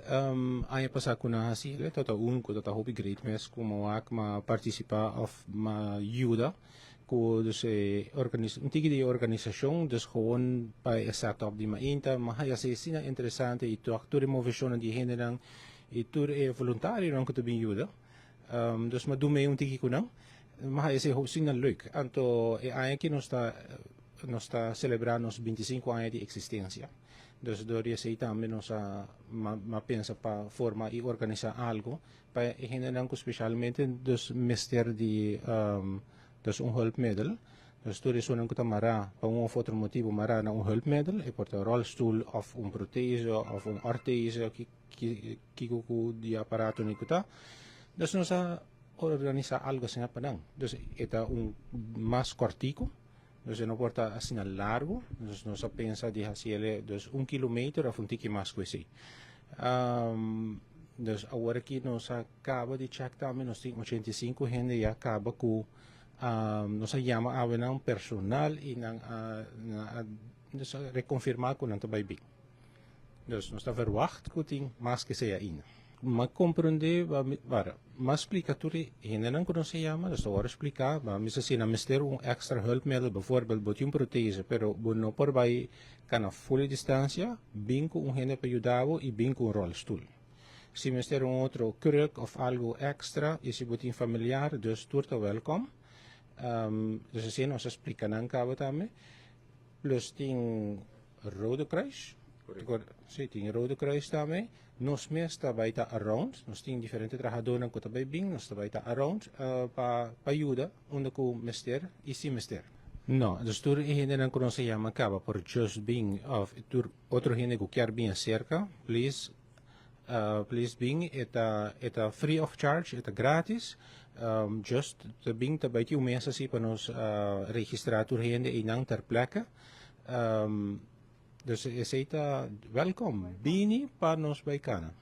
Aia pa sa kuna hasile, tota un ko tota hopi great mes como ak ma participa of ma yuda ko dus un tiki di organisasyon dus gewoon pa exact op di mainta mahaya se sina interessante ito actore movision di henderang ito voluntario lang ko to bin yuda. Dus madume un tiki kunang mahaya se sina leuk anto aia ki nos está celebrando os 25 anos de existência. Dus door je zei também nos pensa para formar e organizar algo para generar especialmente dos mister de dus un hulpmiddel. Dus door is een mara para um outro motivo mara na un hulpmiddel e porta rolstoel of un protese of un ortese que kuku di aparato ni kuta. Dus nos organizar algo assim apanang. Dus eta un más cortico. Dus não porta assim largo, dus nós pensa de hacer dus 1 kilometer of um tiki mais coisa. Dus agora que nós acaba de check também, nós temos 85 gente e acaba com nós chama a um personal e nós reconfirmar com não vai bem. Dus nós está verwacht que tem mais que seja ainda. Mas compreender, mas explicatori hinder dan kunnen se llama, dus ahora explicar, misa si na mister un extra hulpmiddel, bijvoorbeeld bot een prothese, pero no por bij kan a full distancia, binco un hinder per ayudavo y binco un rolstoel. Si mister un otro kruk of algo extra, y si bot een familiar, dus toerta welkom. Dus así nos explican aan cabo también. Plus ting Rode Kruis. Sí, tem Rode Kruis também. Nós mesmos está baita around. Nós temos diferentes trabalhadores que também bem. Nós está baita around para ajuda onde com mister e sem mister. Não, dus tur gente não conhece chama acaba por just being of tur outro gente que quer bem cerca, please being eta free of charge, eta grátis. Just te bing te baita o mês assim para nos registrar tur gente e não ter placa. Dus je zegt welkom, bini para nos baikana.